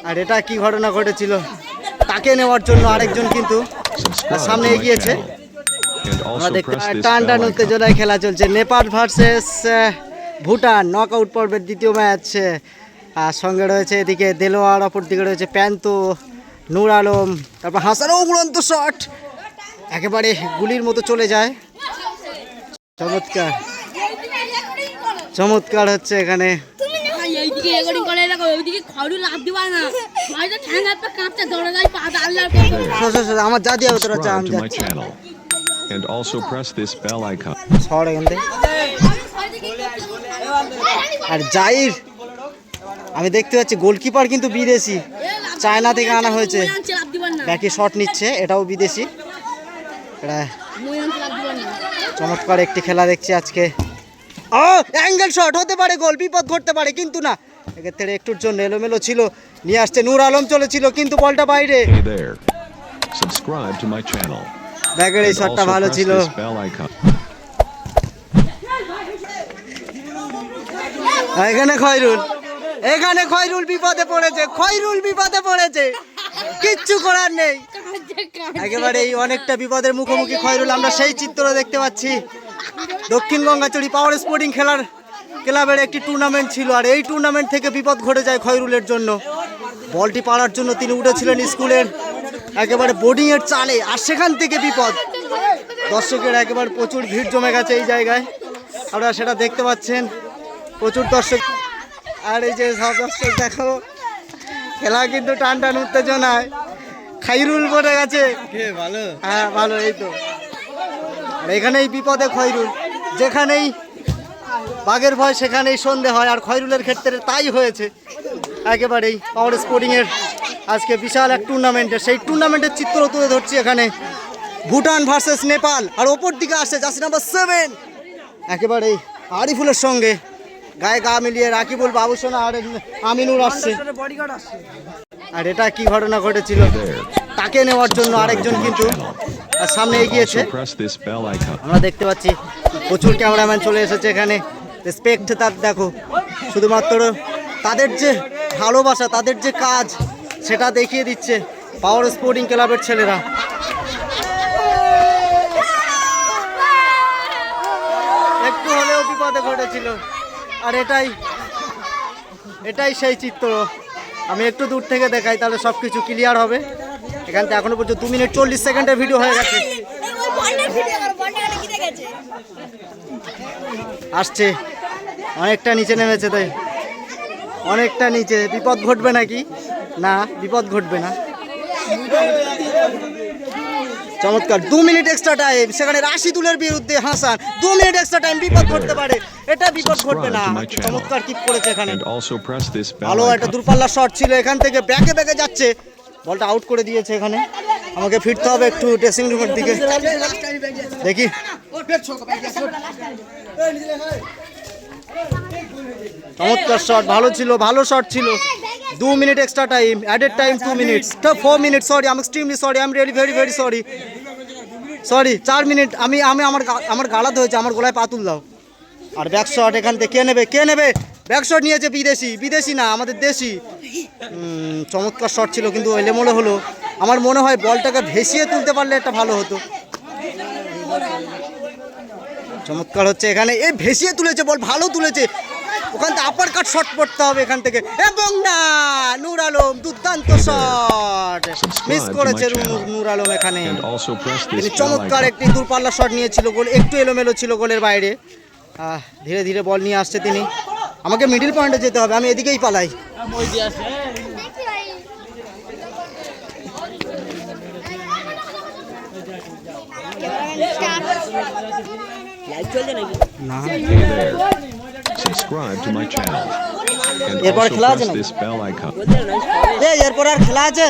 আর এটা কি ঘটনা ঘটেছিল তাকে নেওয়ার জন্য আরেকজন কিন্তু সামনে এগিয়েছে। আমরা দেখতে টান টান উত্তেজনায় খেলা চলছে, নেপাল ভার্সেস ভুটান নকআউট পর্বের দ্বিতীয় ম্যাচ। আর সঙ্গে রয়েছে এদিকে দেলোয়ার, অপর দিকে রয়েছে প্যান্তো, নূর আলম, তারপর হাসানও উড়ন্ত শট, একেবারে গুলির মতো চলে যায়। চমৎকার চমৎকার হচ্ছে এখানে। আমার যা দিয়া তোরা চা আমি যাচ্ছি। And also press this bell icon. আর জাইর আমি দেখতে পাচ্ছি গোলকিপার কিন্তু বিদেশি, চায়না থেকে আনা হয়েছে, ব্যাকে শট নিচ্ছে, এটাও বিদেশি। এটা চমৎকার একটি খেলা দেখছি আজকে। অ্যাঙ্গেল শট হতে পারে, গোল, বিপদ ঘটতে পারে, কিন্তু না, এক্ষেত্রে একটুর জন্য এলোমেলো ছিল, নিয়ে আসছে নূর আলম, চলেছিল কিন্তু বলটা বাইরে। Hey there. Subscribe to my channel. ব্যাগের এই শটটা ভালো ছিল। এখানে খয়রুল বিপদে পড়েছে, বিপদে পড়েছে, কিচ্ছু করার নেই, একেবারে অনেকটা বিপদের মুখোমুখি খয়রুল। আমরা সেই চিত্র দেখতে পাচ্ছি। দক্ষিণ গঙ্গাচড়ি পাওয়ার স্পোর্টিং ক্লাবের একটি টুর্নামেন্ট ছিল, আর এই টুর্নামেন্ট থেকে বিপদ ঘটে যায় খয়রুলের জন্য। বলটি পাড়ার জন্য তিনি উঠেছিলেন স্কুলের একেবারে বোর্ডিংয়ের চালে, আর সেখান থেকে বিপদ। দর্শকের একেবারে প্রচুর ভিড় জমে গেছে এই জায়গায়, আপনারা সেটা দেখতে পাচ্ছেন, প্রচুর দর্শক। আর এই যে সব দর্শক দেখো, খেলা কিন্তু টান টান উত্তেজনায়। খয়রুল পড়ে গেছে, হ্যাঁ ভালো, এই তো। আর এখানেই বিপদে খয়রুল, যেখানেই বাঘের ভয় সেখানেই সন্ধে হয়, আর খয়রুলের ক্ষেত্রে তাই হয়েছে। একেবারেই পাওয়ার স্পোর্টিংয়ের আজকে বিশাল এক টুর্নামেন্টের, সেই টুর্নামেন্টের চিত্র তুলে ধরছি এখানে। ভুটান ভার্সেস নেপাল, আর ওপর দিকে আসছে জার্সি নাম্বার 7, একেবারেই আরিফুলের সঙ্গে গায়ে গা মিলিয়ে রাকিবুল, বাবুসোনা আর আমিনুর আসছে। আর এটা কি ঘটনা ঘটেছিল তাকে নেওয়ার জন্য আরেকজন কিন্তু সামনে এগিয়েছে। আমরা দেখতে পাচ্ছি প্রচুর ক্যামেরাম্যান চলে এসেছে এখানে। রেসপেক্ট তার দেখো, শুধুমাত্র তাদের যে ভালোবাসা, তাদের যে কাজ, সেটা দেখিয়ে দিচ্ছে পাওয়ার স্পোর্টিং ক্লাবের ছেলেরা। একটু হলেও বিপদে ঘটেছিল, আর এটাই সেই চিত্র। আমি একটু দূর থেকে দেখাই, তাহলে সব কিছু ক্লিয়ার হবে। এখান থেকে এখনো পর্যন্ত 2 মিনিট 40 সেকেন্ডের ভিডিও হয়ে গেছে। আসছে, অনেকটা নিচে নেমেছে, তাই অনেকটা নিচে। বিপদ ঘটবে নাকি? না, বিপদ ঘটবে না। চমৎকার, 2 মিনিট এক্সট্রা টাইম, সেখানে রাশিদুলের বিরুদ্ধে হাসান। 2 মিনিট এক্সট্রা টাইম, বিপদ ঘটতে পারে, এটা বিপদ ঘটবে না। চমৎকার কিক করেছে এখানে, ভালো একটা দূরপাল্লার শট ছিল, এখান থেকে ব্যাকে যাচ্ছে, বলটা আউট করে দিয়েছে। এখানে আমাকে ফিরতে হবে একটু ড্রেসিং রুমের দিকে, দেখি। চমৎকার শট, ভালো ছিল, ভালো শট ছিল। 2 minute extra time, added time 2 minutes, 4 minute, sorry, I am extremely sorry, I am really very sorry, 4 minute. আমার গালাতে হয়েছে, আমার গলায় পাতুল দাও। আর ব্যাক শট এখান থেকে কে নেবে? ব্যাক শট নিয়েছে বিদেশি না, আমাদের দেশি। চমৎকার শট ছিল, কিন্তু এলোমেলো হলো। আমার মনে হয় বলটাকে ভেসিয়ে তুলতে পারলে একটা ভালো হতো। চমৎকার হচ্ছে এখানে, এই ভেসিয়ে তুলেছে বল, ভালো তুলেছে। ওখান থেকে আপার কাট শট পড়তে হবে এখান থেকে, এবং না, নূর আলম দুর্দান্ত শট মিস করেছে নূর আলম। এখানে তিনি চমৎকার একটি দূরপাল্লা শট নিয়েছিল, গোল একটু এলোমেলো ছিল, গোলের বাইরে। ধীরে ধীরে বল নিয়ে আসছে তিনি। আমাকে মিডিল পয়েন্টে যেতে হবে, আমি এদিকেই পালাই। Subscribe to my channel and also press press this bell icon. এরপর আর খেলা আছে?